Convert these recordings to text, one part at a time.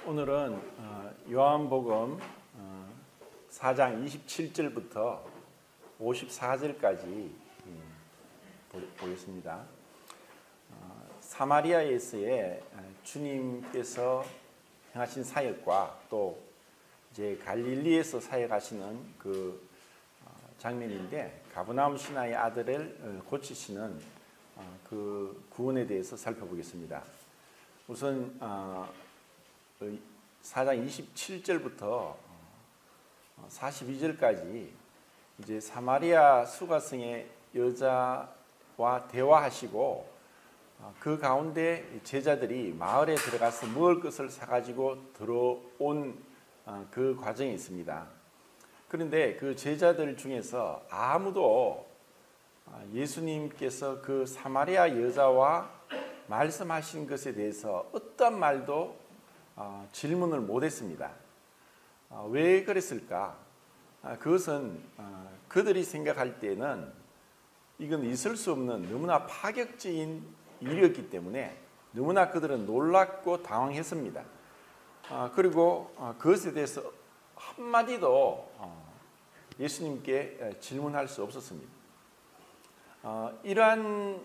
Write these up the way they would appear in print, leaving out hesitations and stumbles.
오늘은 요한복음 4장 27절부터 54절까지 보겠습니다. 사마리아에서의 주님께서 행하신 사역과 또 이제 갈릴리에서 사역하시는 그 장면인데, 가버나움 신하의 아들을 고치시는 그 구원에 대해서 살펴보겠습니다. 우선 4장 27절부터 42절까지 이제 사마리아 수가성의 여자와 대화하시고, 그 가운데 제자들이 마을에 들어가서 먹을 것을 사가지고 들어온 그 과정이 있습니다. 그런데 그 제자들 중에서 아무도 예수님께서 그 사마리아 여자와 말씀하신 것에 대해서 어떤 말도 질문을 못했습니다. 왜 그랬을까? 그것은 그들이 생각할 때는 이건 있을 수 없는 너무나 파격적인 일이었기 때문에 너무나 그들은 놀랍고 당황했습니다. 그리고 그것에 대해서 한마디도 예수님께 질문할 수 없었습니다. 이러한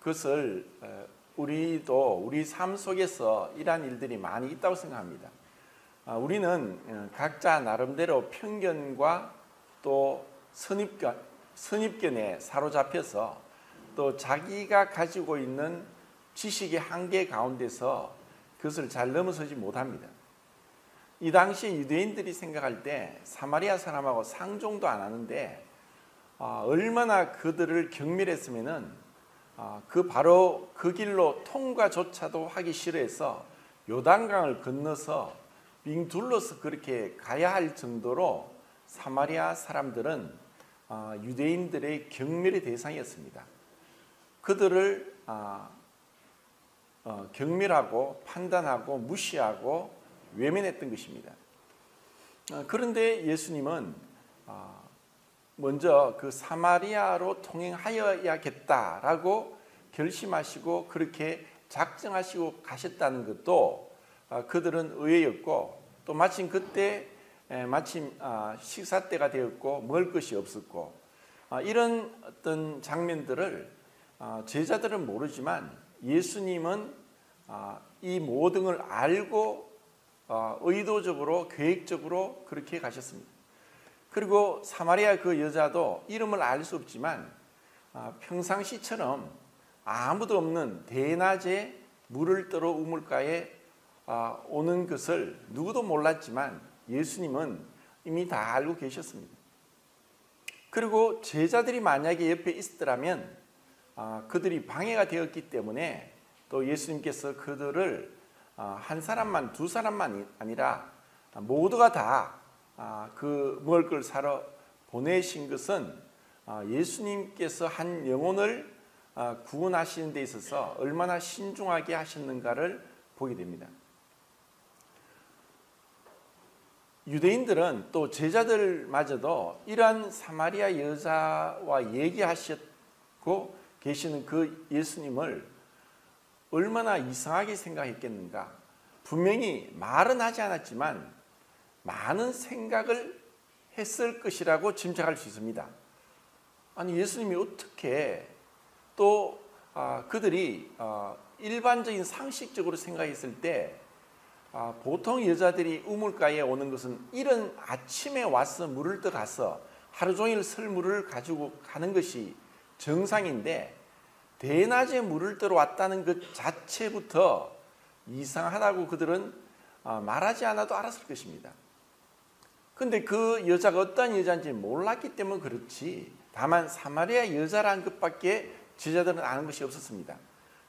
것을 우리도 우리 삶 속에서 이러한 일들이 많이 있다고 생각합니다. 우리는 각자 나름대로 편견과 또 선입견에 사로잡혀서 또 자기가 가지고 있는 지식의 한계 가운데서 그것을 잘 넘어서지 못합니다. 이 당시 유대인들이 생각할 때 사마리아 사람하고 상종도 안 하는데 얼마나 그들을 경멸했으면은 바로 그 길로 통과조차도 하기 싫어해서 요단강을 건너서 빙 둘러서 그렇게 가야 할 정도로 사마리아 사람들은 유대인들의 경멸의 대상이었습니다. 그들을 경멸하고 판단하고 무시하고 외면했던 것입니다. 그런데 예수님은 먼저 그 사마리아로 통행하여야겠다라고 결심하시고 그렇게 작정하시고 가셨다는 것도 그들은 의외였고, 또 마침 그때 식사 때가 되었고 먹을 것이 없었고, 이런 어떤 장면들을 제자들은 모르지만 예수님은 이 모든 걸 알고 의도적으로 계획적으로 그렇게 가셨습니다. 그리고 사마리아 그 여자도 이름을 알 수 없지만 평상시처럼 아무도 없는 대낮에 물을 떠러 우물가에 오는 것을 누구도 몰랐지만 예수님은 이미 다 알고 계셨습니다. 그리고 제자들이 만약에 옆에 있었더라면 그들이 방해가 되었기 때문에 또 예수님께서 그들을 한 사람만 두 사람만 아니라 모두가 다 그 먹을 걸 사러 보내신 것은 예수님께서 한 영혼을 구원하시는 데 있어서 얼마나 신중하게 하셨는가를 보게 됩니다. 유대인들은 또 제자들마저도 이러한 사마리아 여자와 얘기하셨고 계시는 그 예수님을 얼마나 이상하게 생각했겠는가. 분명히 말은 하지 않았지만 많은 생각을 했을 것이라고 짐작할 수 있습니다. 아니, 예수님이 어떻게 또 그들이 일반적인 상식적으로 생각했을 때 보통 여자들이 우물가에 오는 것은 이른 아침에 와서 물을 떠 가서 하루 종일 설물을 가지고 가는 것이 정상인데, 대낮에 물을 떠러 왔다는 것 자체부터 이상하다고 그들은 말하지 않아도 알았을 것입니다. 그런데 그 여자가 어떤 여자인지 몰랐기 때문에 그렇지, 다만 사마리아 여자라는 것밖에 제자들은 아는 것이 없었습니다.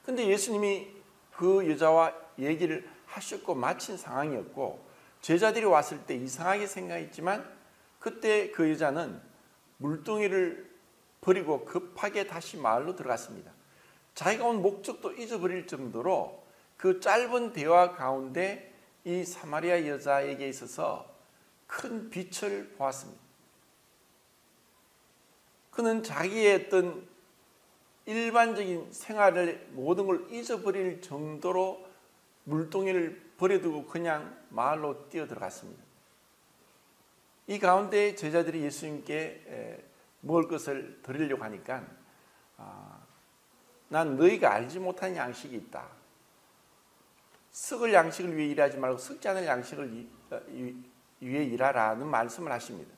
그런데 예수님이 그 여자와 얘기를 하셨고 마친 상황이었고, 제자들이 왔을 때 이상하게 생각했지만 그때 그 여자는 물동이를 버리고 급하게 다시 마을로 들어갔습니다. 자기가 온 목적도 잊어버릴 정도로 그 짧은 대화 가운데 이 사마리아 여자에게 있어서 큰 빛을 보았습니다. 그는 자기의 어떤 일반적인 생활을 모든 걸 잊어버릴 정도로 물동이를 버려두고 그냥 마을로 뛰어 들어갔습니다. 이 가운데 제자들이 예수님께 먹을 것을 드리려고 하니까 난 너희가 알지 못한 양식이 있다. 썩을 양식을 위해 일하지 말고 썩지 않을 양식을 위해 일하라는 말씀을 하십니다.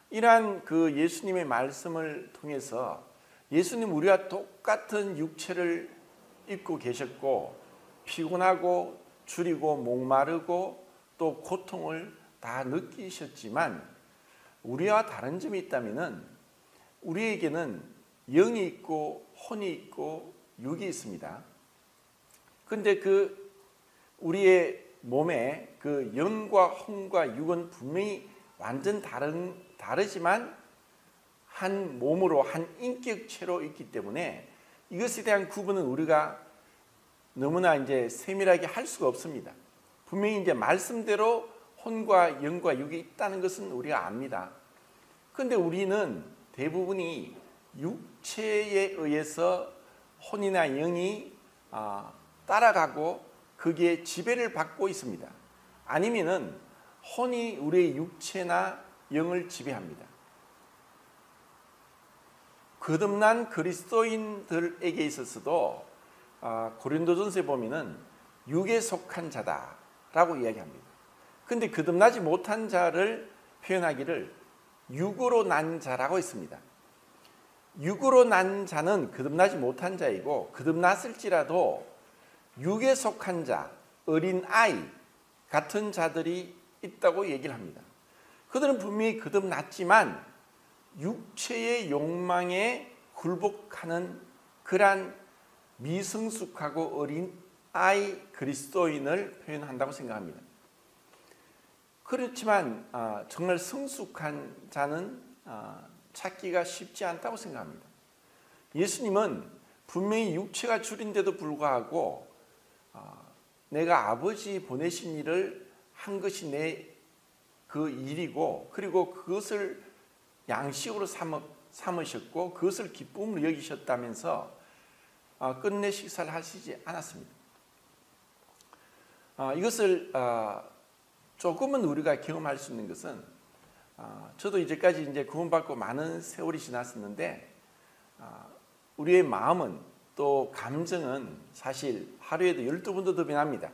이러한 그 예수님의 말씀을 통해서 예수님 우리와 똑같은 육체를 입고 계셨고 피곤하고 주리고 목마르고 또 고통을 다 느끼셨지만 우리와 다른 점이 있다면은 우리에게는 영이 있고 혼이 있고 육이 있습니다. 그런데 그 우리의 몸에 그 영과 혼과 육은 분명히 완전 다르지만 한 몸으로 한 인격체로 있기 때문에 이것에 대한 구분은 우리가 너무나 이제 세밀하게 할 수가 없습니다. 분명히 이제 말씀대로 혼과 영과 육이 있다는 것은 우리가 압니다. 그런데 우리는 대부분이 육체에 의해서 혼이나 영이 따라가고 거기에 지배를 받고 있습니다. 아니면은 혼이 우리의 육체나 영을 지배합니다. 거듭난 그리스도인들에게 있어서도 고린도전서에 보면은 육에 속한 자다라고 이야기합니다. 그런데 거듭나지 못한 자를 표현하기를 육으로 난 자라고 했습니다. 육으로 난 자는 거듭나지 못한 자이고 거듭났을지라도 육에 속한 자, 어린 아이 같은 자들이 있다고 얘기를 합니다. 그들은 분명히 거듭났지만 육체의 욕망에 굴복하는 그러한 미성숙하고 어린 아이 그리스도인을 표현한다고 생각합니다. 그렇지만 정말 성숙한 자는 찾기가 쉽지 않다고 생각합니다. 예수님은 분명히 육체가 줄인데도 불구하고 내가 아버지 보내신 일을 한 것이 내 그 일이고 그리고 그것을 양식으로 삼으셨고 그것을 기쁨으로 여기셨다면서 끝내 식사를 하시지 않았습니다. 이것을 조금은 우리가 경험할 수 있는 것은 저도 이제까지 이제 구원받고 많은 세월이 지났었는데 우리의 마음은 또 감정은 사실 하루에도 12번도 더 변합니다.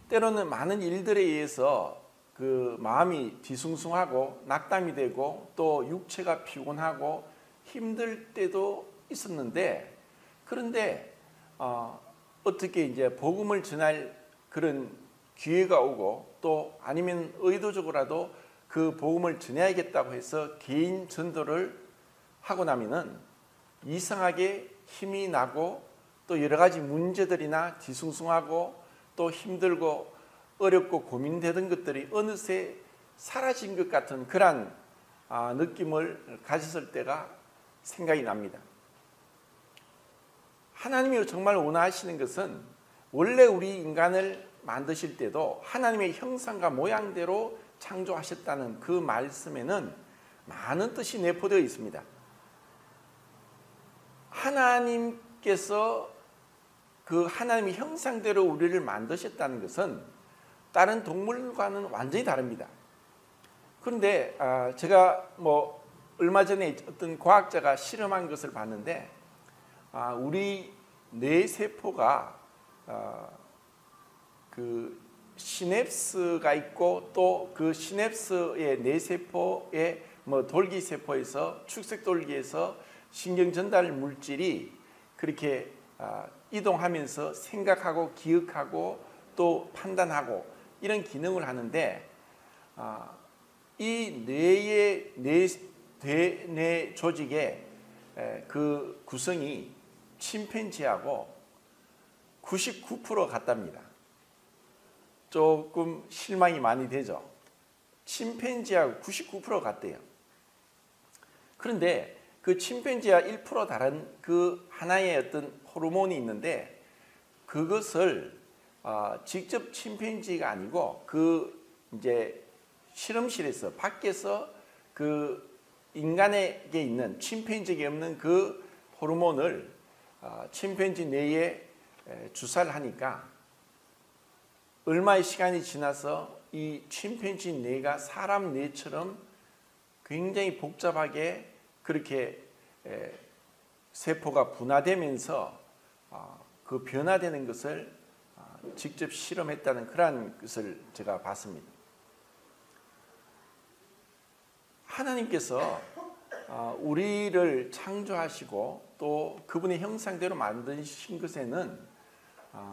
때로는 많은 일들에 의해서 그 마음이 뒤숭숭하고 낙담이 되고 또 육체가 피곤하고 힘들 때도 있었는데 그런데 어떻게 이제 복음을 전할 그런 기회가 오고 또 아니면 의도적으로라도 그 복음을 전해야겠다고 해서 개인 전도를 하고 나면은 이상하게 힘이 나고 또 여러 가지 문제들이나 뒤숭숭하고 또 힘들고 어렵고 고민되던 것들이 어느새 사라진 것 같은 그런 느낌을 가졌을 때가 생각이 납니다. 하나님이 정말 원하시는 것은 원래 우리 인간을 만드실 때도 하나님의 형상과 모양대로 창조하셨다는 그 말씀에는 많은 뜻이 내포되어 있습니다. 하나님께서 그 하나님의 형상대로 우리를 만드셨다는 것은 다른 동물과는 완전히 다릅니다. 그런데 제가 얼마 전에 어떤 과학자가 실험한 것을 봤는데 우리 뇌세포가 그 시냅스가 있고 또 그 시냅스의 뇌세포의 돌기세포에서 축색돌기에서 신경 전달 물질이 그렇게 이동하면서 생각하고 기억하고 또 판단하고 이런 기능을 하는데 이 뇌의 뇌 조직의 그 구성이 침팬지하고 99% 같답니다. 조금 실망이 많이 되죠. 침팬지하고 99% 같대요. 그런데 그 침팬지와 1% 다른 그 하나의 어떤 호르몬이 있는데 그것을 직접 침팬지가 아니고 그 이제 실험실에서 밖에서 그 인간에게 있는 침팬지에게 없는 그 호르몬을 침팬지 뇌에 주사를 하니까 얼마의 시간이 지나서 이 침팬지 뇌가 사람 뇌처럼 굉장히 복잡하게 그렇게 세포가 분화되면서 그 변화되는 것을 직접 실험했다는 그러한 것을 제가 봤습니다. 하나님께서 우리를 창조하시고 또 그분의 형상대로 만드신 것에는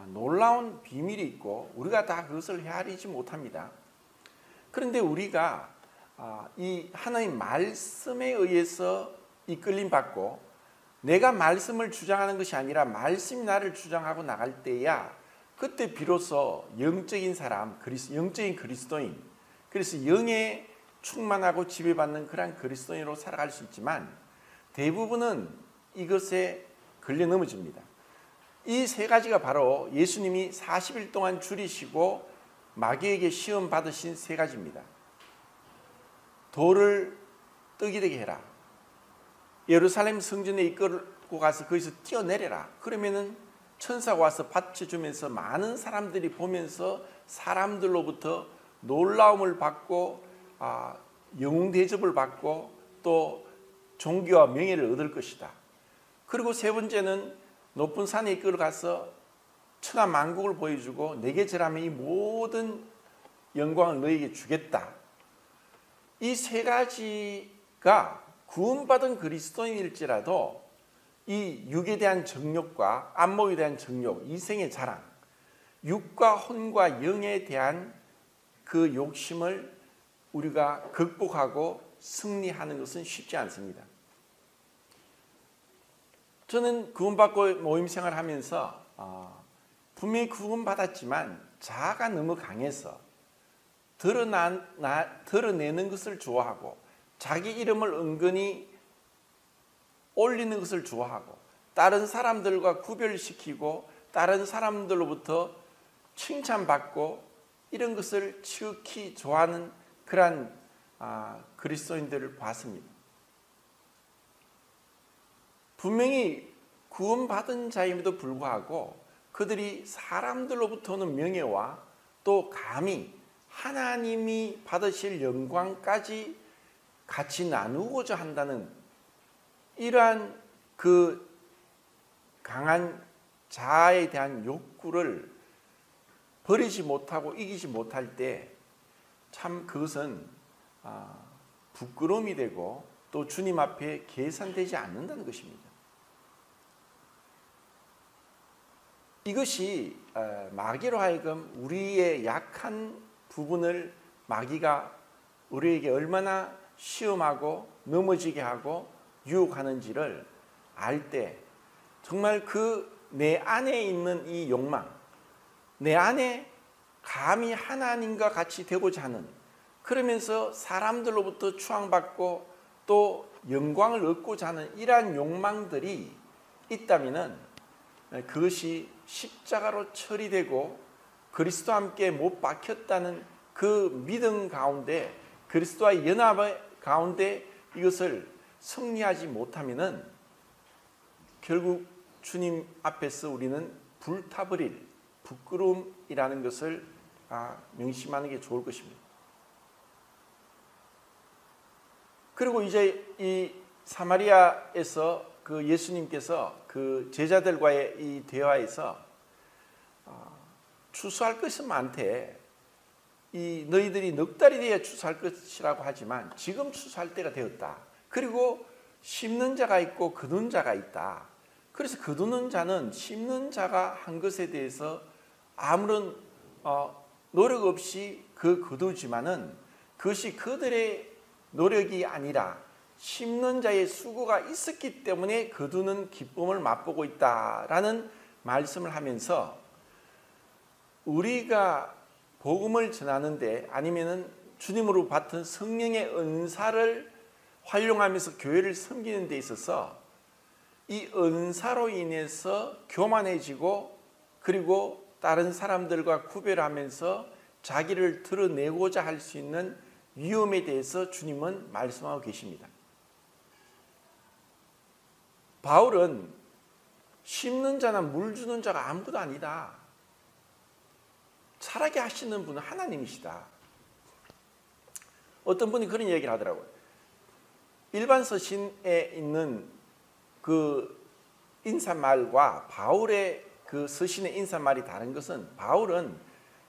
놀라운 비밀이 있고 우리가 다 그것을 헤아리지 못합니다. 그런데 우리가 이 하나님 말씀에 의해서 이끌림 받고 내가 말씀을 주장하는 것이 아니라 말씀이 나를 주장하고 나갈 때야 그때 비로소 영적인 사람, 영적인 그리스도인, 그래서 영에 충만하고 지배받는 그런 그리스도인으로 살아갈 수 있지만 대부분은 이것에 걸려 넘어집니다. 이 세 가지가 바로 예수님이 40일 동안 줄이시고 마귀에게 시험 받으신 세 가지입니다. 돌을 떡이 되게 해라. 예루살렘 성전에 이끌고 가서 거기서 뛰어내려라. 그러면은 천사가 와서 받쳐주면서 많은 사람들이 보면서 사람들로부터 놀라움을 받고 영웅 대접을 받고 또 존귀와 명예를 얻을 것이다. 그리고 세 번째는 높은 산에 이끌어 가서 천하 만국을 보여주고 내게 절하면 이 모든 영광을 너에게 주겠다. 이 세 가지가 구원받은 그리스도인일지라도 이 육에 대한 정욕과 안목에 대한 정욕, 이생의 자랑, 육과 혼과 영에 대한 그 욕심을 우리가 극복하고 승리하는 것은 쉽지 않습니다. 저는 구원받고 모임생활을 하면서 분명히 구원받았지만 자아가 너무 강해서 드러내는 것을 좋아하고 자기 이름을 은근히 올리는 것을 좋아하고 다른 사람들과 구별시키고 다른 사람들로부터 칭찬받고 이런 것을 지극히 좋아하는 그러한 그리스도인들을 봤습니다. 분명히 구원받은 자임에도 불구하고 그들이 사람들로부터는 명예와 또 감히 하나님이 받으실 영광까지 같이 나누고자 한다는 이러한 그 강한 자아에 대한 욕구를 버리지 못하고 이기지 못할 때 참 그것은 부끄러움이 되고 또 주님 앞에 계산되지 않는다는 것입니다. 이것이 마귀로 하여금 우리의 약한 부분을 마귀가 우리에게 얼마나 시험하고 넘어지게 하고 유혹하는지를 알 때 정말 그 내 안에 있는 이 욕망, 내 안에 감히 하나님과 같이 되고자 하는, 그러면서 사람들로부터 추앙받고 또 영광을 얻고자 하는 이러한 욕망들이 있다면은 그것이 십자가로 처리되고 그리스도와 함께 못 박혔다는 그 믿음 가운데, 그리스도와의 연합 가운데 이것을 승리하지 못하면은 결국 주님 앞에서 우리는 불타버릴 부끄러움이라는 것을 명심하는 게 좋을 것입니다. 그리고 이제 이 사마리아에서 그 예수님께서 그 제자들과의 이 대화에서 추수할 것은 많대. 이 너희들이 넉 달이 돼야 추수할 것이라고 하지만 지금 추수할 때가 되었다. 그리고 심는 자가 있고 거두는 자가 있다. 그래서 거두는 자는 심는 자가 한 것에 대해서 아무런 노력 없이 거두지만은 그것이 그들의 노력이 아니라 심는 자의 수고가 있었기 때문에 거두는 기쁨을 맛보고 있다라는 말씀을 하면서 우리가 복음을 전하는데 아니면은 주님으로 받은 성령의 은사를 활용하면서 교회를 섬기는 데 있어서 이 은사로 인해서 교만해지고 그리고 다른 사람들과 구별하면서 자기를 드러내고자 할 수 있는 위험에 대해서 주님은 말씀하고 계십니다. 바울은 심는 자나 물 주는 자가 아무것도 아니다. 살아게 하시는 분은 하나님이시다. 어떤 분이 그런 얘기를 하더라고요. 일반 서신에 있는 그 인사말과 바울의 그 서신의 인사말이 다른 것은, 바울은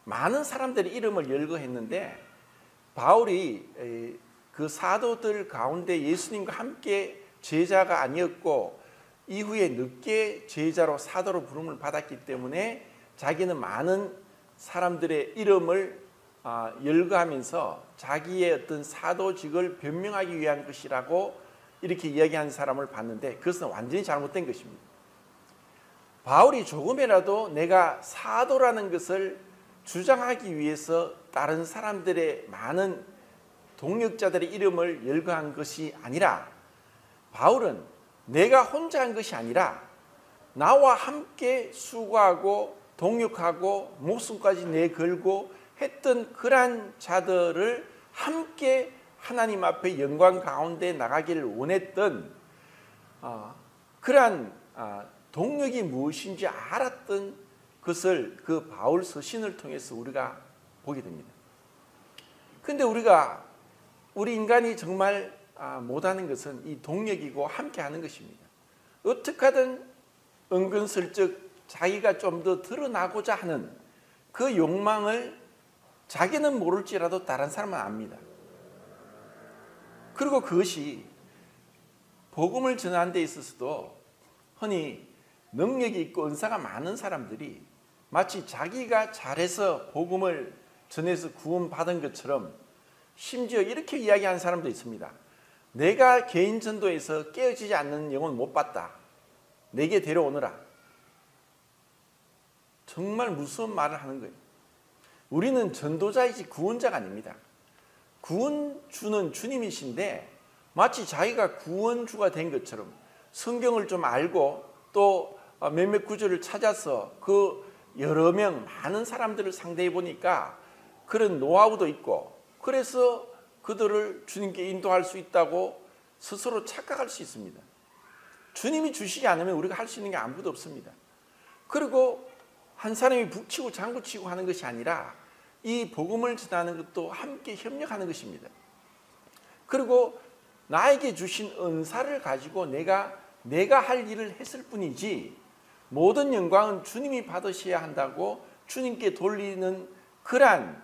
많은 사람들의 이름을 열거했는데 바울이 그 사도들 가운데 예수님과 함께 제자가 아니었고 이후에 늦게 제자로 사도로 부름을 받았기 때문에 자기는 많은 사람들의 이름을 열거하면서 자기의 어떤 사도직을 변명하기 위한 것이라고 이렇게 이야기하는 사람을 봤는데, 그것은 완전히 잘못된 것입니다. 바울이 조금이라도 내가 사도라는 것을 주장하기 위해서 다른 사람들의 많은 동역자들의 이름을 열거한 것이 아니라, 바울은 내가 혼자 한 것이 아니라 나와 함께 수고하고 동역하고 목숨까지 내걸고 했던 그러한 자들을 함께 하나님 앞에 영광 가운데 나가기를 원했던 그러한 동력이 무엇인지 알았던 것을 그 바울 서신을 통해서 우리가 보게 됩니다. 그런데 우리 인간이 정말 못하는 것은 이 동력이고 함께하는 것입니다. 어떻게 하든 은근슬쩍 자기가 좀 더 드러나고자 하는 그 욕망을 자기는 모를지라도 다른 사람은 압니다. 그리고 그것이 복음을 전하는 데 있어서도 흔히 능력이 있고 은사가 많은 사람들이 마치 자기가 잘해서 복음을 전해서 구원받은 것처럼, 심지어 이렇게 이야기하는 사람도 있습니다. 내가 개인 전도에서 깨어지지 않는 영혼 못 봤다. 내게 데려오너라. 정말 무서운 말을 하는 거예요. 우리는 전도자이지 구원자가 아닙니다. 구원주는 주님이신데 마치 자기가 구원주가 된 것처럼 성경을 좀 알고 또 몇몇 구절을 찾아서 그 여러 명 많은 사람들을 상대해 보니까 그런 노하우도 있고, 그래서 그들을 주님께 인도할 수 있다고 스스로 착각할 수 있습니다. 주님이 주시지 않으면 우리가 할 수 있는 게 아무것도 없습니다. 그리고 한 사람이 북치고 장구치고 하는 것이 아니라 이 복음을 전하는 것도 함께 협력하는 것입니다. 그리고 나에게 주신 은사를 가지고 내가 할 일을 했을 뿐이지 모든 영광은 주님이 받으셔야 한다고 주님께 돌리는 그러한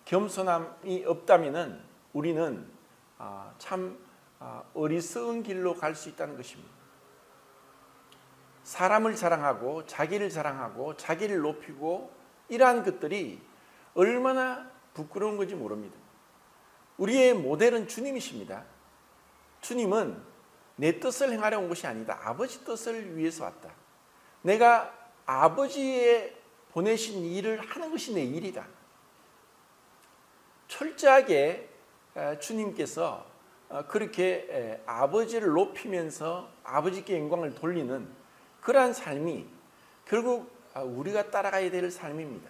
겸손함이 없다면 우리는 참 어리석은 길로 갈 수 있다는 것입니다. 사람을 자랑하고 자기를 자랑하고 자기를 높이고 이러한 것들이 얼마나 부끄러운 건지 모릅니다. 우리의 모델은 주님이십니다. 주님은 내 뜻을 행하려 온 것이 아니다. 아버지 뜻을 위해서 왔다. 내가 아버지의 보내신 일을 하는 것이 내 일이다. 철저하게 주님께서 그렇게 아버지를 높이면서 아버지께 영광을 돌리는 그러한 삶이 결국 우리가 따라가야 될 삶입니다.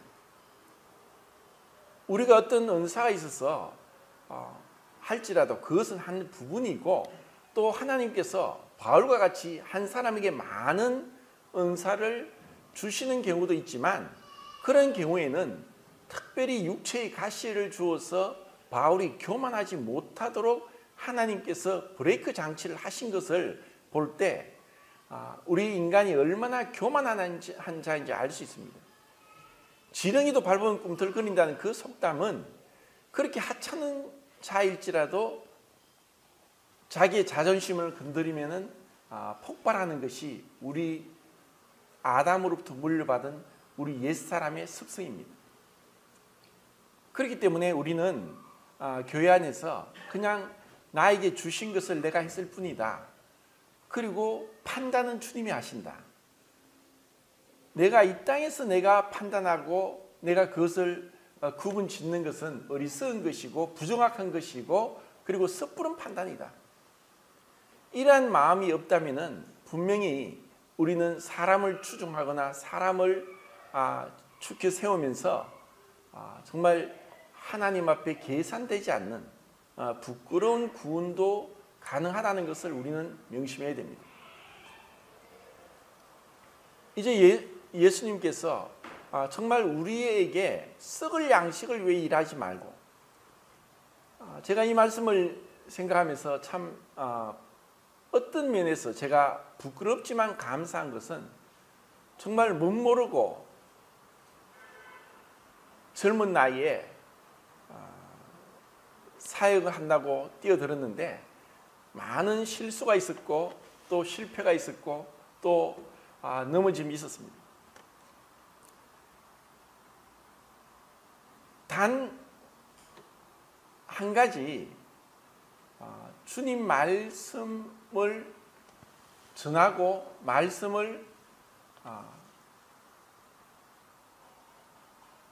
우리가 어떤 은사가 있어서 할지라도 그것은 한 부분이고, 또 하나님께서 바울과 같이 한 사람에게 많은 은사를 주시는 경우도 있지만, 그런 경우에는 특별히 육체의 가시를 주어서 바울이 교만하지 못하도록 하나님께서 브레이크 장치를 하신 것을 볼 때 우리 인간이 얼마나 교만한 자인지 알 수 있습니다. 지렁이도 밟으면 꿈틀거린다는 그 속담은 그렇게 하찮은 자일지라도 자기의 자존심을 건드리면 폭발하는 것이 우리 아담으로부터 물려받은 우리 옛사람의 습성입니다. 그렇기 때문에 우리는 교회 안에서 그냥 나에게 주신 것을 내가 했을 뿐이다. 그리고 판단은 주님이 하신다. 내가 이 땅에서 내가 판단하고 내가 그것을 구분 짓는 것은 어리석은 것이고 부정확한 것이고 그리고 섣부른 판단이다. 이러한 마음이 없다면 분명히 우리는 사람을 추종하거나 사람을 축혀 세우면서 정말 하나님 앞에 계산되지 않는 부끄러운 구원도 가능하다는 것을 우리는 명심해야 됩니다. 이제 예수님께서 정말 우리에게 썩을 양식을 왜 일하지 말고, 제가 이 말씀을 생각하면서 참 어떤 면에서 제가 부끄럽지만 감사한 것은, 정말 못 모르고 젊은 나이에 사역을 한다고 뛰어들었는데 많은 실수가 있었고 또 실패가 있었고 또 넘어짐이 있었습니다. 단 한 가지, 주님 말씀을 전하고 말씀을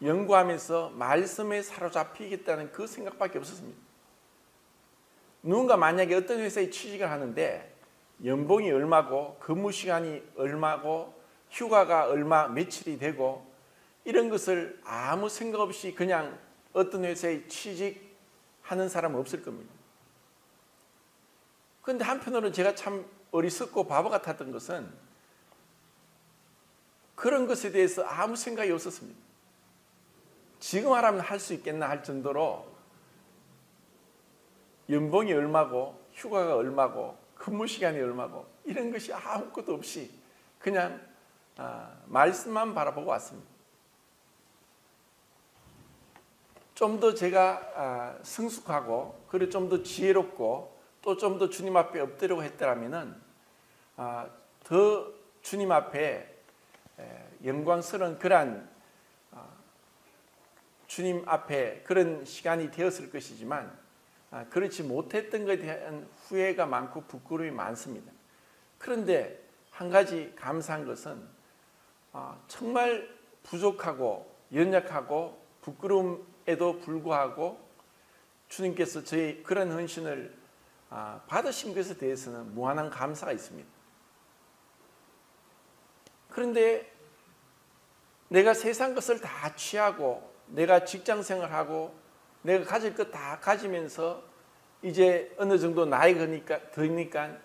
연구하면서 말씀에 사로잡히겠다는 그 생각밖에 없었습니다. 누군가 만약에 어떤 회사에 취직을 하는데 연봉이 얼마고 근무 시간이 얼마고 휴가가 얼마 며칠이 되고 이런 것을 아무 생각 없이 그냥 어떤 회사에 취직하는 사람은 없을 겁니다. 그런데 한편으로는 제가 참 어리석고 바보 같았던 것은 그런 것에 대해서 아무 생각이 없었습니다. 지금 하라면 할 수 있겠나 할 정도로 연봉이 얼마고 휴가가 얼마고 근무 시간이 얼마고 이런 것이 아무것도 없이 그냥 말씀만 바라보고 왔습니다. 좀 더 제가 성숙하고 그리고 좀 더 지혜롭고 또 좀 더 주님 앞에 엎드리고 했더라면은 더 주님 앞에 영광스러운 그러한 주님 앞에 그런 시간이 되었을 것이지만 그렇지 못했던 것에 대한 후회가 많고 부끄러움이 많습니다. 그런데 한 가지 감사한 것은 정말 부족하고 연약하고 부끄러움에도 불구하고 주님께서 저희 그런 헌신을 받으신 것에 대해서는 무한한 감사가 있습니다. 그런데 내가 세상 것을 다 취하고 내가 직장생활하고 내가 가질 것 다 가지면서 이제 어느 정도 나이가 드니까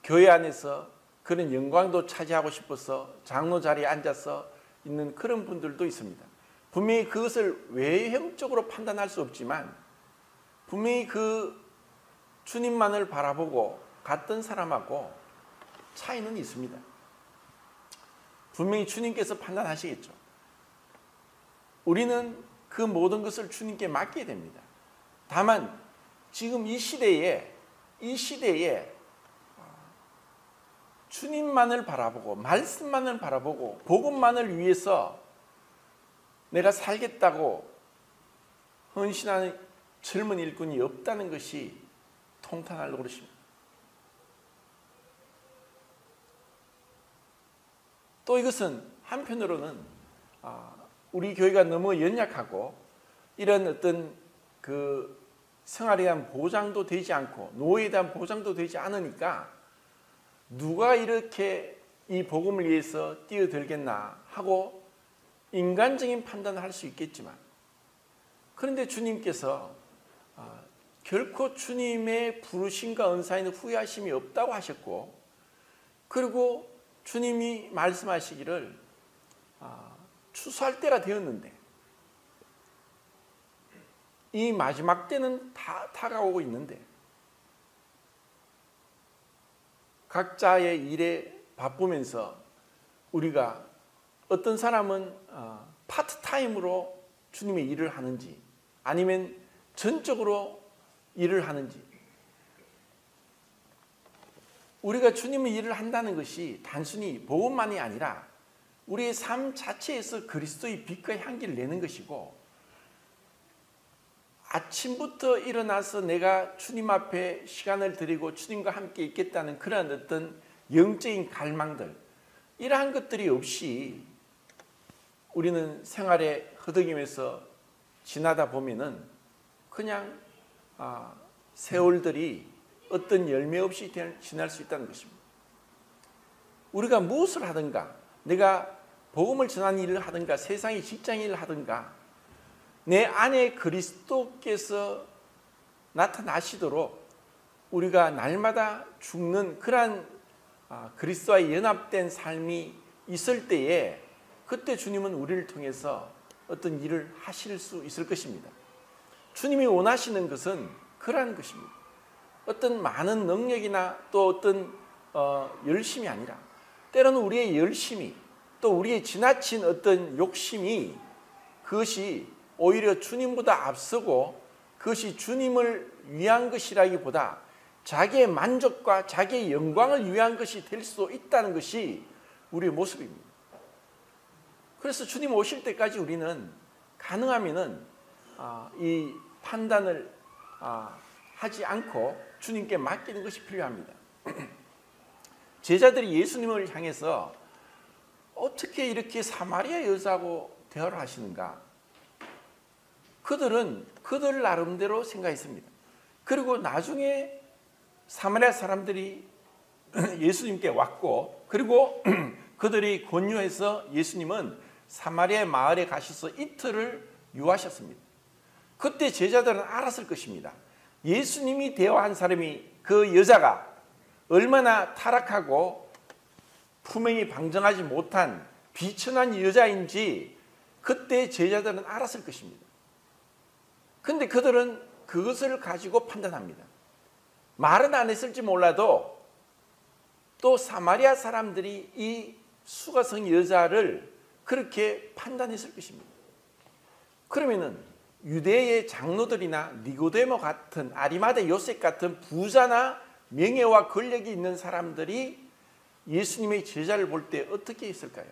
교회 안에서 그런 영광도 차지하고 싶어서 장로 자리에 앉아서 있는 그런 분들도 있습니다. 분명히 그것을 외형적으로 판단할 수 없지만 분명히 그 주님만을 바라보고 갔던 사람하고 차이는 있습니다. 분명히 주님께서 판단하시겠죠. 우리는 그 모든 것을 주님께 맡기게 됩니다. 다만 지금 이 시대에 주님만을 바라보고 말씀만을 바라보고 복음만을 위해서 내가 살겠다고 헌신하는 젊은 일꾼이 없다는 것이 통탄할 노릇입니다. 또 이것은 한편으로는 우리 교회가 너무 연약하고 이런 어떤 그 생활에 대한 보장도 되지 않고 노예에 대한 보장도 되지 않으니까 누가 이렇게 이 복음을 위해서 뛰어들겠나 하고 인간적인 판단을 할 수 있겠지만, 그런데 주님께서 결코 주님의 부르심과 은사에는 후회하심이 없다고 하셨고, 그리고 주님이 말씀하시기를 추수할 때가 되었는데 이 마지막 때는 다 다가오고 있는데 각자의 일에 바쁘면서 우리가 어떤 사람은 파트타임으로 주님의 일을 하는지 아니면 전적으로 일을 하는지, 우리가 주님의 일을 한다는 것이 단순히 복음만이 아니라 우리의 삶 자체에서 그리스도의 빛과 향기를 내는 것이고, 아침부터 일어나서 내가 주님 앞에 시간을 드리고 주님과 함께 있겠다는 그런 어떤 영적인 갈망들, 이러한 것들이 없이 우리는 생활에 허덕이면서 지나다 보면은 그냥 세월들이 어떤 열매 없이 지날 수 있다는 것입니다. 우리가 무엇을 하든가, 내가 복음을 전하는 일을 하든가 세상의 직장 일을 하든가 내 안에 그리스도께서 나타나시도록 우리가 날마다 죽는 그러한 그리스도와 연합된 삶이 있을 때에 그때 주님은 우리를 통해서 어떤 일을 하실 수 있을 것입니다. 주님이 원하시는 것은 그러한 것입니다. 어떤 많은 능력이나 또 어떤 열심이 아니라 때로는 우리의 열심이 또 우리의 지나친 어떤 욕심이 그것이 오히려 주님보다 앞서고 그것이 주님을 위한 것이라기보다 자기의 만족과 자기의 영광을 위한 것이 될 수 있다는 것이 우리의 모습입니다. 그래서 주님 오실 때까지 우리는 가능하면은 이 판단을 하지 않고 주님께 맡기는 것이 필요합니다. 제자들이 예수님을 향해서 어떻게 이렇게 사마리아 여자하고 대화를 하시는가? 그들은 그들 나름대로 생각했습니다. 그리고 나중에 사마리아 사람들이 예수님께 왔고 그리고 그들이 권유해서 예수님은 사마리아 마을에 가셔서 이틀을 유하셨습니다. 그때 제자들은 알았을 것입니다. 예수님이 대화한 사람이 그 여자가 얼마나 타락하고 품행이 방정하지 못한 비천한 여자인지 그때 제자들은 알았을 것입니다. 그런데 그들은 그것을 가지고 판단합니다. 말은 안 했을지 몰라도 또 사마리아 사람들이 이 수가성 여자를 그렇게 판단했을 것입니다. 그러면은 유대의 장로들이나 니고데모 같은 아리마대 요셉 같은 부자나 명예와 권력이 있는 사람들이 예수님의 제자를 볼 때 어떻게 했을까요?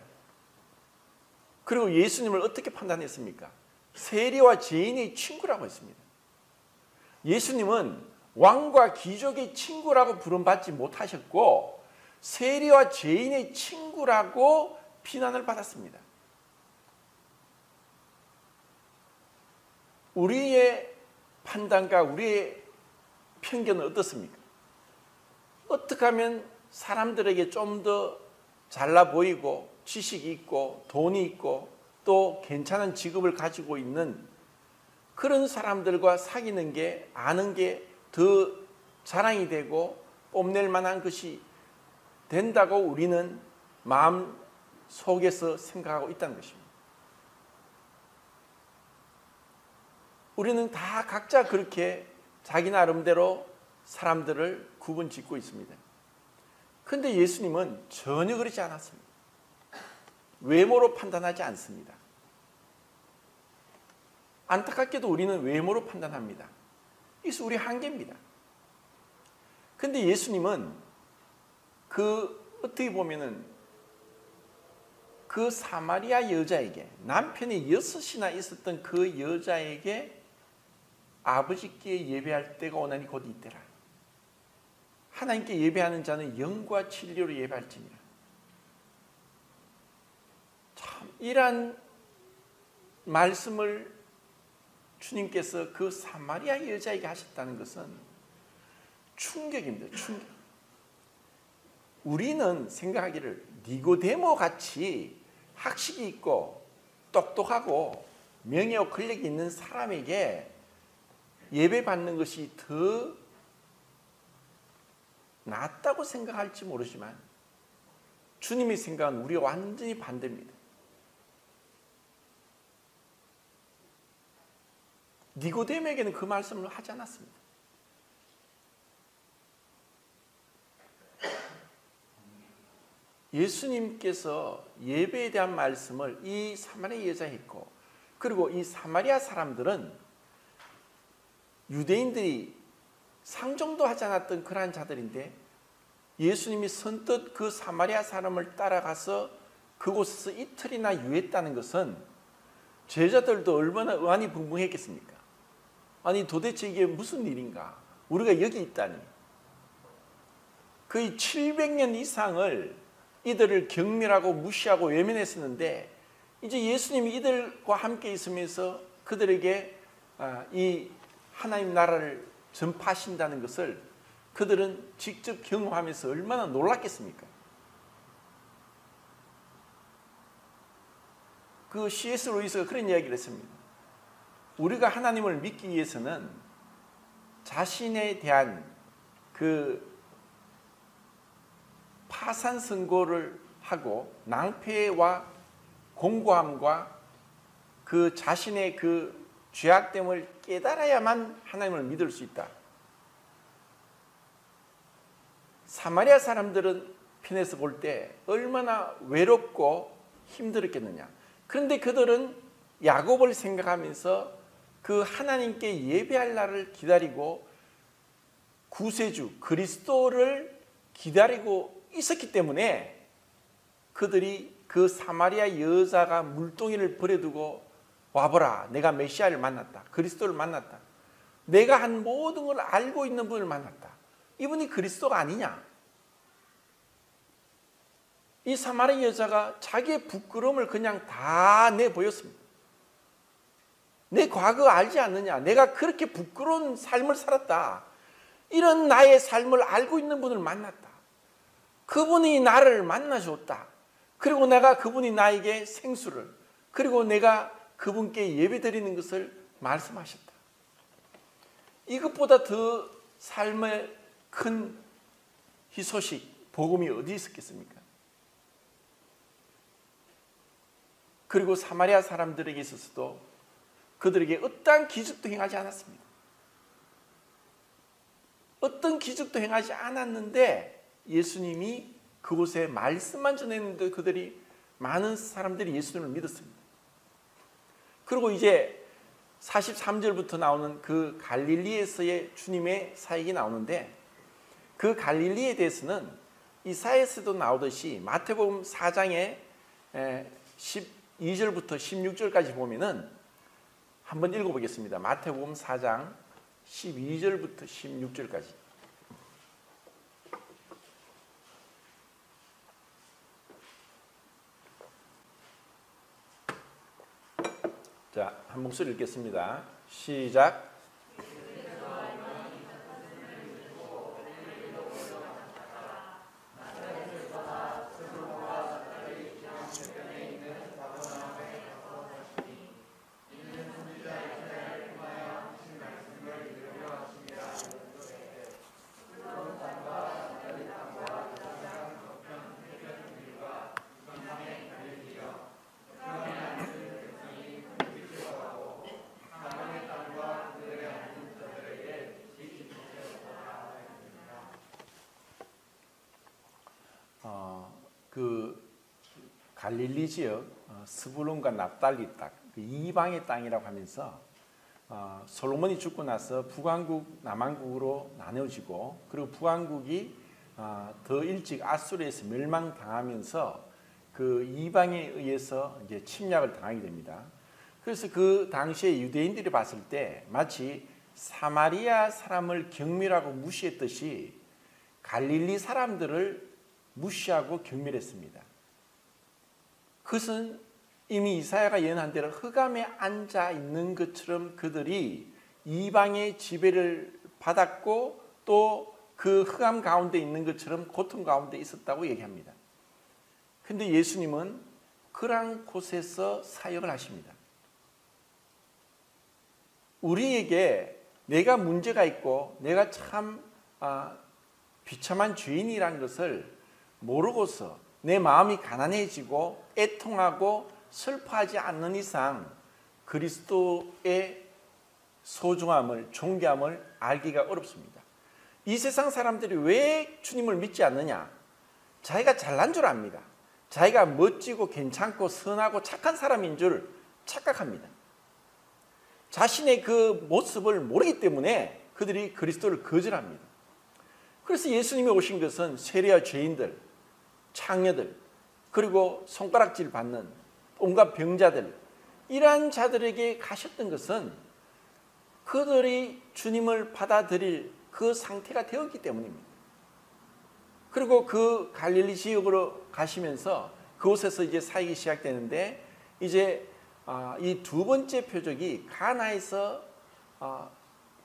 그리고 예수님을 어떻게 판단했습니까? 세리와 죄인의 친구라고 했습니다. 예수님은 왕과 귀족의 친구라고 부름받지 못하셨고 세리와 죄인의 친구라고 비난을 받았습니다. 우리의 판단과 우리의 편견은 어떻습니까? 어떻게 하면 사람들에게 좀 더 잘나 보이고 지식이 있고 돈이 있고 또 괜찮은 직업을 가지고 있는 그런 사람들과 사귀는 게 아는 게 더 자랑이 되고 뽐낼 만한 것이 된다고 우리는 마음 속에서 생각하고 있다는 것입니다. 우리는 다 각자 그렇게 자기 나름대로 사람들을 구분 짓고 있습니다. 그런데 예수님은 전혀 그렇지 않았습니다. 외모로 판단하지 않습니다. 안타깝게도 우리는 외모로 판단합니다. 이것이 우리 한계입니다. 그런데 예수님은 어떻게 보면은 그 사마리아 여자에게 남편이 6이나 있었던 그 여자에게 아버지께 예배할 때가 오나니 곧 이때라. 하나님께 예배하는 자는 영과 진리로 예배할지니라. 참 이러한 말씀을 주님께서 그 사마리아 여자에게 하셨다는 것은 충격입니다. 충격. 우리는 생각하기를 니고데모 같이 학식이 있고 똑똑하고 명예와 권력이 있는 사람에게 예배받는 것이 더 낫다고 생각할지 모르지만 주님의 생각은 우리와 완전히 반대입니다. 니고데모에게는 그 말씀을 하지 않았습니다. 예수님께서 예배에 대한 말씀을 이 사마리아 여자에 했고 그리고 이 사마리아 사람들은 유대인들이 상종도 하지 않았던 그러한 자들인데 예수님이 선뜻 그 사마리아 사람을 따라가서 그곳에서 이틀이나 유했다는 것은 제자들도 얼마나 의안이 붕붕했겠습니까? 아니 도대체 이게 무슨 일인가? 우리가 여기 있다니. 거의 700년 이상을 이들을 경멸하고 무시하고 외면했었는데 이제 예수님이 이들과 함께 있으면서 그들에게 이 하나님 나라를 전파하신다는 것을 그들은 직접 경험하면서 얼마나 놀랐겠습니까? 그 C.S. 루이스가 그런 이야기를 했습니다. 우리가 하나님을 믿기 위해서는 자신에 대한 그 파산 선고를 하고 낭패와 공고함과 그 자신의 그 죄악됨을 깨달아야만 하나님을 믿을 수 있다. 사마리아 사람들은 편에서 볼 때 얼마나 외롭고 힘들었겠느냐. 그런데 그들은 야곱을 생각하면서 그 하나님께 예배할 날을 기다리고 구세주 그리스도를 기다리고 있었기 때문에 그들이 그 사마리아 여자가 물동이를 버려두고 와보라, 내가 메시아를 만났다, 그리스도를 만났다, 내가 한 모든 걸 알고 있는 분을 만났다, 이분이 그리스도가 아니냐. 이 사마리아 여자가 자기의 부끄러움을 그냥 다 내보였습니다. 내 과거 알지 않느냐, 내가 그렇게 부끄러운 삶을 살았다, 이런 나의 삶을 알고 있는 분을 만났다, 그분이 나를 만나줬다, 그리고 내가 그분이 나에게 생수를, 그리고 내가 그분께 예배드리는 것을 말씀하셨다. 이것보다 더 삶의 큰 희소식, 복음이 어디 있었겠습니까? 그리고 사마리아 사람들에게 있어서도 그들에게 어떠한 기적도 행하지 않았습니다. 어떤 기적도 행하지 않았는데 예수님이 그곳에 말씀만 전했는데 그들이, 많은 사람들이 예수님을 믿었습니다. 그리고 이제 43절부터 나오는 그 갈릴리에서의 주님의 사역이 나오는데, 그 갈릴리에 대해서는 이사야에서도 나오듯이 마태복음 4장에 12절부터 16절까지 보면은, 한번 읽어보겠습니다. 마태복음 4장 12절부터 16절까지. 자, 한 목소리 읽겠습니다. 시작. 그 갈릴리 지역 스불론과 납달리 땅, 그 이방의 땅이라고 하면서 솔로몬이 죽고 나서 북왕국, 남왕국으로 나눠지고, 그리고 북왕국이 더 일찍 아수르에서 멸망당하면서 그 이방에 의해서 이제 침략을 당하게 됩니다. 그래서 그 당시에 유대인들이 봤을 때 마치 사마리아 사람을 경멸하고 무시했듯이 갈릴리 사람들을 무시하고 경멸했습니다. 그것은 이미 이사야가 예언한 대로 흑암에 앉아 있는 것처럼 그들이 이방의 지배를 받았고 또 그 흑암 가운데 있는 것처럼 고통 가운데 있었다고 얘기합니다. 그런데 예수님은 그러한 곳에서 사역을 하십니다. 우리에게 내가 문제가 있고 내가 참 비참한 죄인이란 것을 모르고서 내 마음이 가난해지고 애통하고 슬퍼하지 않는 이상 그리스도의 소중함을, 존귀함을 알기가 어렵습니다. 이 세상 사람들이 왜 주님을 믿지 않느냐? 자기가 잘난 줄 압니다. 자기가 멋지고 괜찮고 선하고 착한 사람인 줄 착각합니다. 자신의 그 모습을 모르기 때문에 그들이 그리스도를 거절합니다. 그래서 예수님이 오신 것은 세리와 죄인들, 창녀들, 그리고 손가락질 받는 온갖 병자들, 이러한 자들에게 가셨던 것은 그들이 주님을 받아들일 그 상태가 되었기 때문입니다. 그리고 그 갈릴리 지역으로 가시면서 그곳에서 이제 사역이 시작되는데, 이제 이 두 번째 표적이 가나에서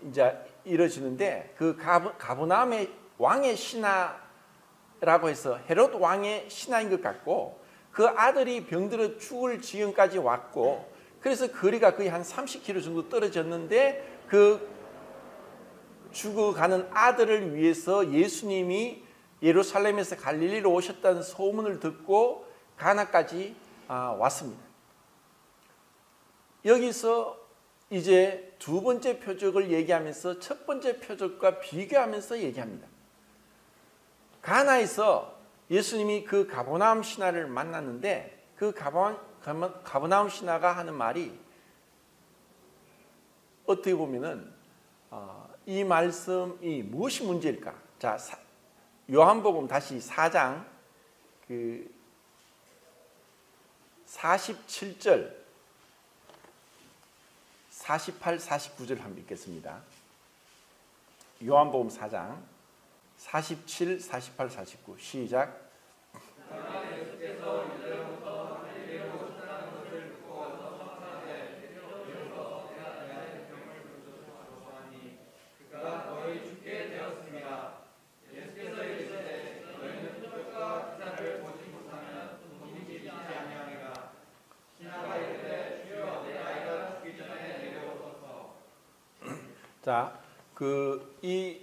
이제 이루어지는데, 그 가버나움의 왕의 신하라고 해서 헤롯 왕의 신하인 것 같고, 그 아들이 병들어 죽을 지경까지 왔고, 그래서 거리가 거의 한 30km 정도 떨어졌는데 그 죽어가는 아들을 위해서 예수님이 예루살렘에서 갈릴리로 오셨다는 소문을 듣고 가나까지 왔습니다. 여기서 이제 두 번째 표적을 얘기하면서 첫 번째 표적과 비교하면서 얘기합니다. 가나에서 예수님이 그 가버나움 신하를 만났는데 그 가버나움 신하가 하는 말이 어떻게 보면은 이 말씀이 무엇이 문제일까? 자, 요한복음 다시 4장 47절 48, 49절 한번 읽겠습니다. 요한복음 4장 47, 48, 49 시작. 자, 이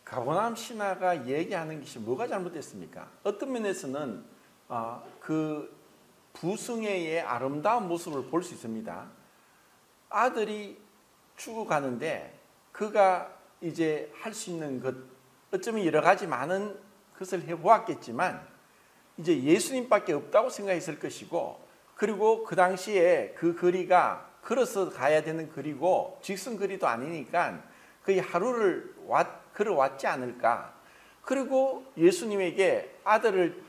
가버나움 신하가 얘기하는 것이 뭐가 잘못됐습니까? 어떤 면에서는 그 부승회의 아름다운 모습을 볼 수 있습니다. 아들이 죽어가는데 그가 이제 할 수 있는 것, 어쩌면 여러 가지 많은 것을 해보았겠지만 이제 예수님밖에 없다고 생각했을 것이고, 그리고 그 당시에 그 거리가 걸어서 가야 되는 거리고 직선 거리도 아니니까 거의 하루를 걸어왔지 않을까. 그리고 예수님에게 아들을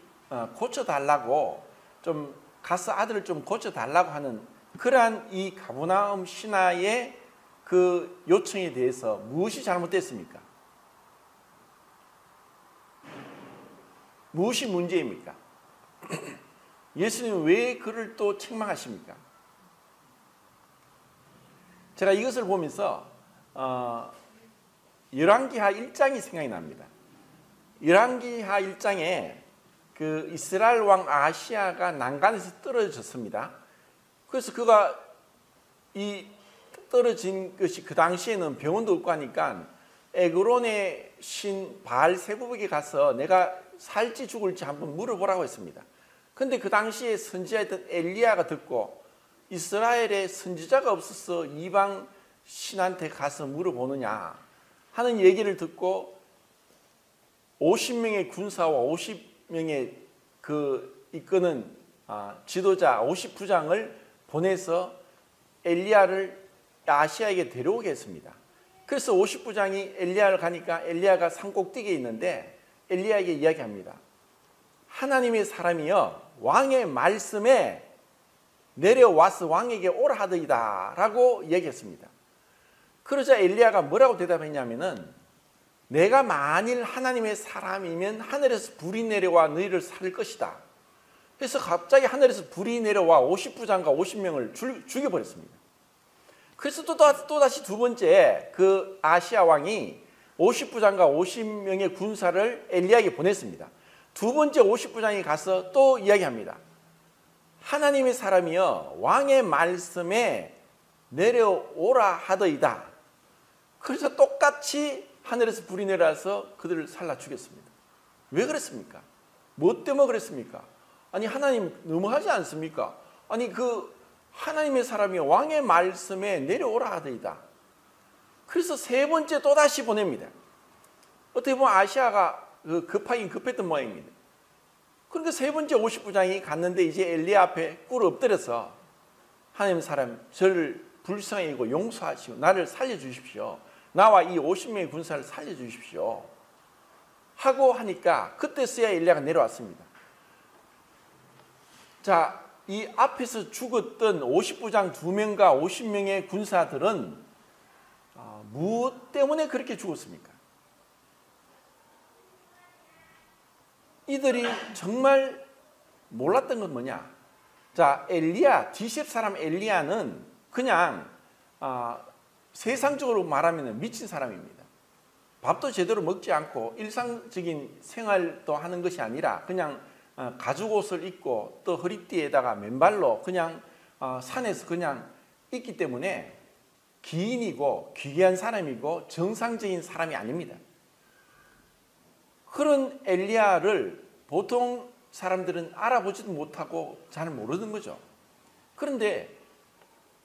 고쳐달라고, 좀 가서 아들을 좀 고쳐달라고 하는 그러한 이 가버나움 신하의 그 요청에 대해서 무엇이 잘못됐습니까? 무엇이 문제입니까? 예수님은 왜 그를 또 책망하십니까? 제가 이것을 보면서 열왕기하 1장이 생각이 납니다. 열왕기하 1장에 그 이스라엘 왕 아하시야가 난간에서 떨어졌습니다. 그래서 그가 이 떨어진 것이 그 당시에는 병원도 없고 하니까 에그론의 신 바알세부백에 가서 내가 살지 죽을지 한번 물어보라고 했습니다. 그런데 그 당시에 선지자였던 엘리야가 듣고 이스라엘에 선지자가 없어서 이방 신한테 가서 물어보느냐 하는 얘기를 듣고 50명의 군사와 50명의 그 이끄는 지도자 50부장을 보내서 엘리야를 아시아에게 데려오게 했습니다. 그래서 50부장이 엘리야를 가니까 엘리야가 산꼭대기에 있는데 엘리야에게 이야기합니다. 하나님의 사람이여 왕의 말씀에 내려와서 왕에게 오라 하더이다 라고 얘기했습니다. 그러자 엘리야가 뭐라고 대답했냐면은 내가 만일 하나님의 사람이면 하늘에서 불이 내려와 너희를 살 것이다. 그래서 갑자기 하늘에서 불이 내려와 50부장과 50명을 죽여버렸습니다. 그래서 또다시 두 번째 그 아시아 왕이 50부장과 50명의 군사를 엘리야에게 보냈습니다. 두 번째 50부장이 가서 또 이야기합니다. 하나님의 사람이여 왕의 말씀에 내려오라 하더이다. 그래서 똑같이 하늘에서 불이 내려와서 그들을 살라 죽였습니다. 왜 그랬습니까? 뭐 때문에 그랬습니까? 아니 하나님 너무하지 않습니까? 아니 그 하나님의 사람이 왕의 말씀에 내려오라 하더이다. 그래서 세 번째 또다시 보냅니다. 어떻게 보면 아시아가 급하긴 급했던 모양입니다. 그런데 세 번째 50부장이 갔는데 이제 엘리야 앞에 꿇어 엎드려서 하나님 사람 저를 불쌍히 여기고 용서하시고 나를 살려주십시오. 나와 이 50명의 군사를 살려주십시오. 하고 하니까 그때서야 엘리야가 내려왔습니다. 자, 이 앞에서 죽었던 50부장 2명과 50명의 군사들은 무엇 때문에 그렇게 죽었습니까? 이들이 정말 몰랐던 건 뭐냐? 자, 엘리야, 디셉 사람 엘리야는 그냥 세상적으로 말하면 미친 사람입니다. 밥도 제대로 먹지 않고 일상적인 생활도 하는 것이 아니라 그냥 가죽 옷을 입고 또 허리띠에다가 맨발로 그냥 산에서 그냥 있기 때문에 기인이고 귀한 사람이고 정상적인 사람이 아닙니다. 그런 엘리야를 보통 사람들은 알아보지도 못하고 잘 모르는 거죠. 그런데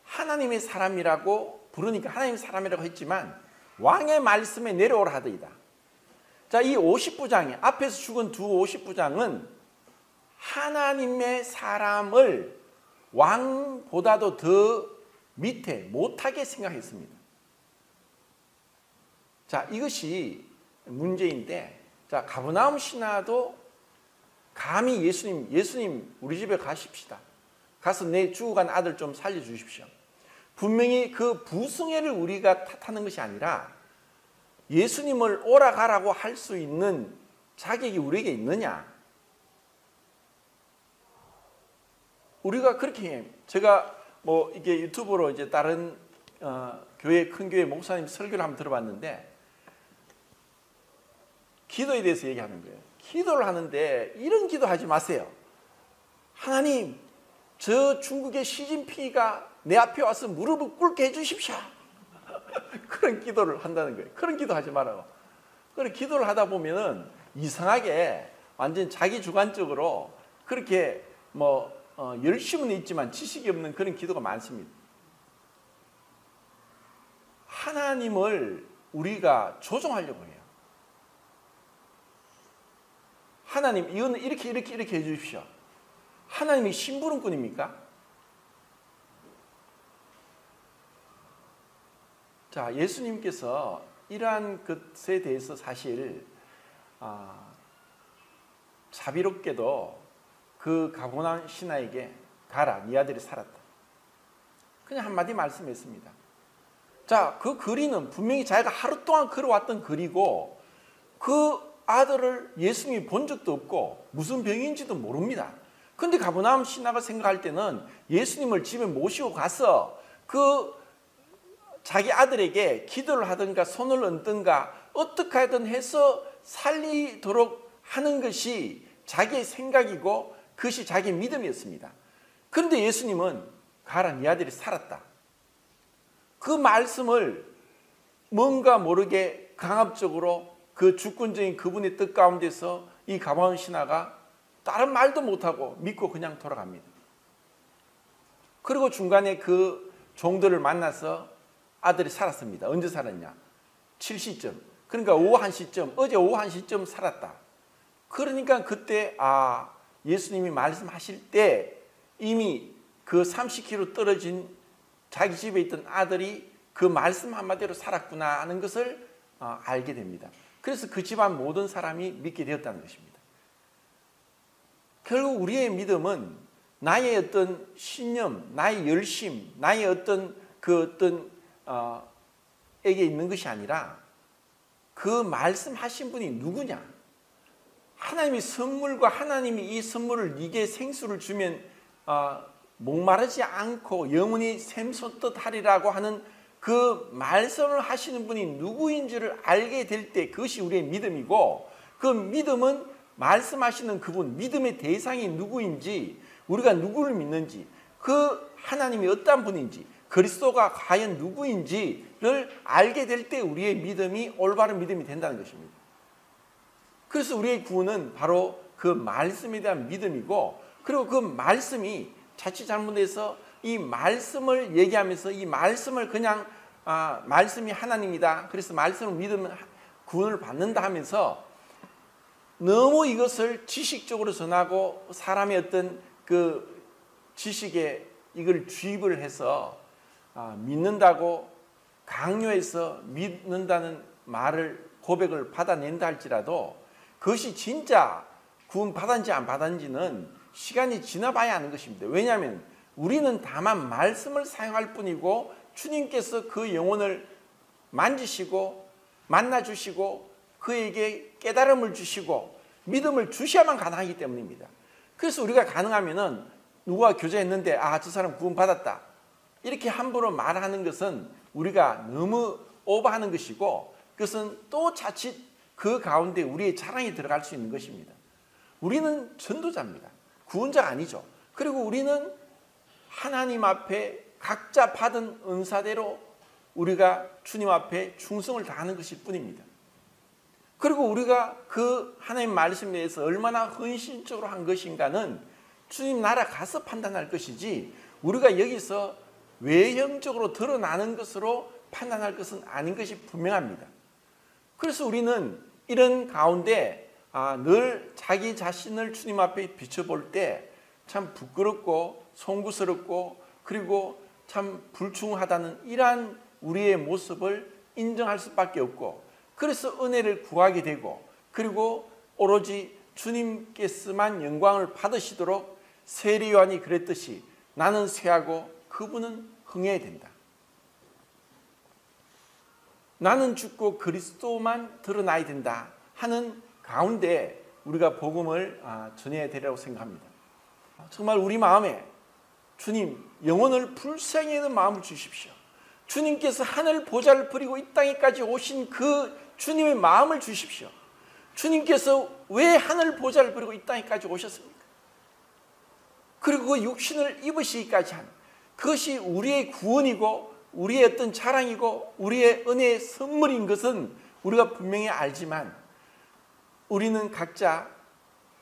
하나님의 사람이라고 부르니까 하나님의 사람이라고 했지만 왕의 말씀에 내려오라 하더이다. 자, 이 50부장이 앞에서 죽은 두 50부장은 하나님의 사람을 왕보다도 더 밑에 못하게 생각했습니다. 자, 이것이 문제인데, 자, 가버나움 신하도 감히 예수님 우리 집에 가십시다. 가서 내 죽어간 아들 좀 살려주십시오. 분명히 그 부승회를 우리가 탓하는 것이 아니라 예수님을 오라가라고 할 수 있는 자격이 우리에게 있느냐? 우리가 그렇게 해. 제가 뭐 이게 유튜브로 이제 다른 교회 큰 교회 목사님 설교를 한번 들어봤는데 기도에 대해서 얘기하는 거예요. 기도를 하는데 이런 기도하지 마세요. 하나님, 저 중국의 시진핑이가 내 앞에 와서 무릎을 꿇게 해주십시오. 그런 기도를 한다는 거예요. 그런 기도하지 말라고. 그런 기도를 하다 보면은 이상하게 완전 자기 주관적으로 그렇게 뭐 열심은 있지만 지식이 없는 그런 기도가 많습니다. 하나님을 우리가 조종하려고 해요. 하나님, 이거는 이렇게 해주십시오. 하나님이 심부름꾼입니까? 자, 예수님께서 이러한 것에 대해서 사실 자비롭게도 그 가버나움 신하에게 가라, 네 아들이 살았다. 그냥 한마디 말씀했습니다. 자, 그 거리는 분명히 자기가 하루 동안 걸어왔던 거리고 그 아들을 예수님이 본 적도 없고 무슨 병인지도 모릅니다. 그런데 가버나움 신하가 생각할 때는 예수님을 집에 모시고 가서 그 자기 아들에게 기도를 하든가 손을 얹든가 어떻게 하든 해서 살리도록 하는 것이 자기의 생각이고 그것이 자기의 믿음이었습니다. 그런데 예수님은 가라, 네 아들이 살았다. 그 말씀을 뭔가 모르게 강압적으로 그 주권적인 그분의 뜻 가운데서 이 가버나움 신하가 다른 말도 못하고 믿고 그냥 돌아갑니다. 그리고 중간에 그 종들을 만나서 아들이 살았습니다. 언제 살았냐? 7시쯤. 그러니까 오후 1시쯤, 어제 오후 1시쯤 살았다. 그러니까 그때 예수님이 말씀하실 때 이미 그 30km 떨어진 자기 집에 있던 아들이 그 말씀 한마디로 살았구나 하는 것을 알게 됩니다. 그래서 그 집안 모든 사람이 믿게 되었다는 것입니다. 결국 우리의 믿음은 나의 어떤 신념, 나의 열심, 나의 어떤 에게 있는 것이 아니라 그 말씀하신 분이 누구냐? 하나님의 선물과 하나님이 이 선물을 네게 생수를 주면 목마르지 않고 영원히 샘솟듯 하리라고 하는 그 말씀을 하시는 분이 누구인지를 알게 될 때 그것이 우리의 믿음이고, 그 믿음은 말씀하시는 그분, 믿음의 대상이 누구인지, 우리가 누구를 믿는지, 그 하나님이 어떤 분인지, 그리스도가 과연 누구인지를 알게 될 때 우리의 믿음이 올바른 믿음이 된다는 것입니다. 그래서 우리의 구원은 바로 그 말씀에 대한 믿음이고, 그리고 그 말씀이 자칫 잘못해서 이 말씀을 얘기하면서 이 말씀을 그냥 말씀이 하나님이다, 그래서 말씀을 믿으면 구원을 받는다 하면서 너무 이것을 지식적으로 전하고 사람의 어떤 그 지식에 이걸 주입을 해서 믿는다고 강요해서 믿는다는 말을 고백을 받아낸다 할지라도 그것이 진짜 구원 받았는지 안 받았는지는 시간이 지나봐야 아는 것입니다. 왜냐하면 우리는 다만 말씀을 사용할 뿐이고 주님께서 그 영혼을 만지시고 만나주시고 그에게 깨달음을 주시고 믿음을 주셔야만 가능하기 때문입니다. 그래서 우리가 가능하면은 누가 교제했는데 저 사람 구원 받았다 이렇게 함부로 말하는 것은 우리가 너무 오버하는 것이고, 그것은 또 자칫 그 가운데 우리의 자랑이 들어갈 수 있는 것입니다. 우리는 전도자입니다. 구원자가 아니죠. 그리고 우리는 하나님 앞에 각자 받은 은사대로 우리가 주님 앞에 충성을 다하는 것일 뿐입니다. 그리고 우리가 그 하나님 말씀에 대해서 얼마나 헌신적으로 한 것인가는 주님 나라 가서 판단할 것이지, 우리가 여기서 외형적으로 드러나는 것으로 판단할 것은 아닌 것이 분명합니다. 그래서 우리는 이런 가운데 늘 자기 자신을 주님 앞에 비춰볼 때 참 부끄럽고 송구스럽고 그리고 참 불충하다는 이러한 우리의 모습을 인정할 수밖에 없고, 그래서 은혜를 구하게 되고, 그리고 오로지 주님께서만 영광을 받으시도록 세례 요한이 그랬듯이 나는 쇠하고 그분은 흥해야 된다. 나는 죽고 그리스도만 드러나야 된다 하는 가운데 우리가 복음을 전해야 되리라고 생각합니다. 정말 우리 마음에 주님 영혼을 불쌍히 여는 마음을 주십시오. 주님께서 하늘 보좌를 버리고 이 땅에까지 오신 그 주님의 마음을 주십시오. 주님께서 왜 하늘 보좌를 버리고 이 땅에까지 오셨습니까? 그리고 그 육신을 입으시기까지 한 그것이 우리의 구원이고 우리의 어떤 자랑이고 우리의 은혜의 선물인 것은 우리가 분명히 알지만, 우리는 각자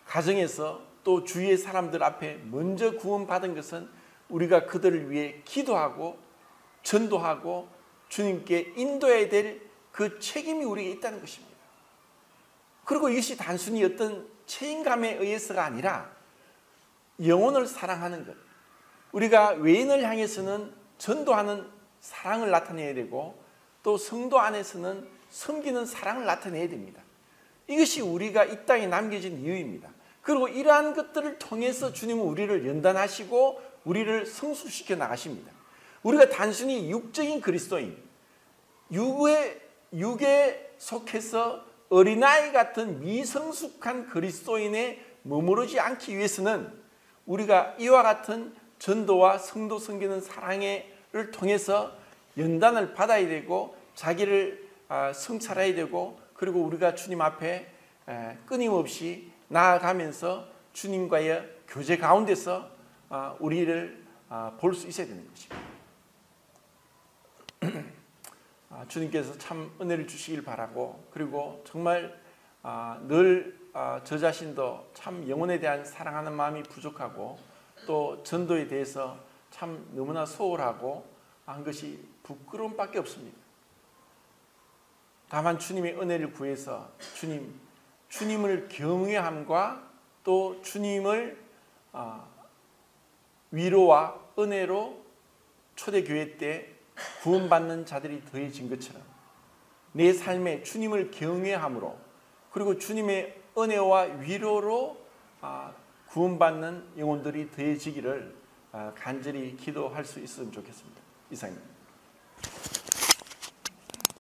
가정에서 또 주위의 사람들 앞에 먼저 구원받은 것은 우리가 그들을 위해 기도하고 전도하고 주님께 인도해야 될 그 책임이 우리에게 있다는 것입니다. 그리고 이것이 단순히 어떤 책임감에 의해서가 아니라 영혼을 사랑하는 것, 우리가 외인을 향해서는 전도하는 사랑을 나타내야 되고 또 성도 안에서는 섬기는 사랑을 나타내야 됩니다. 이것이 우리가 이 땅에 남겨진 이유입니다. 그리고 이러한 것들을 통해서 주님은 우리를 연단하시고 우리를 성숙시켜 나가십니다. 우리가 단순히 육적인 그리스도인, 육에 속해서 어린아이 같은 미성숙한 그리스도인에 머무르지 않기 위해서는 우리가 이와 같은 전도와 성도 섬기는 사랑을 통해서 연단을 받아야 되고 자기를 성찰해야 되고, 그리고 우리가 주님 앞에 끊임없이 나아가면서 주님과의 교제 가운데서 우리를 볼 수 있어야 되는 것입니다. 주님께서 참 은혜를 주시길 바라고, 그리고 정말 늘 저 자신도 참 영혼에 대한 사랑하는 마음이 부족하고 또 전도에 대해서 참 너무나 소홀하고 한 것이 부끄러움밖에 없습니다. 다만 주님의 은혜를 구해서 주님을 경외함과 또 주님을 위로와 은혜로 초대교회 때 구원받는 자들이 더해진 것처럼 내 삶에 주님을 경외함으로 그리고 주님의 은혜와 위로로 구원받는 영혼들이 더해지기를 간절히 기도할 수 있으면 좋겠습니다. 이상입니다.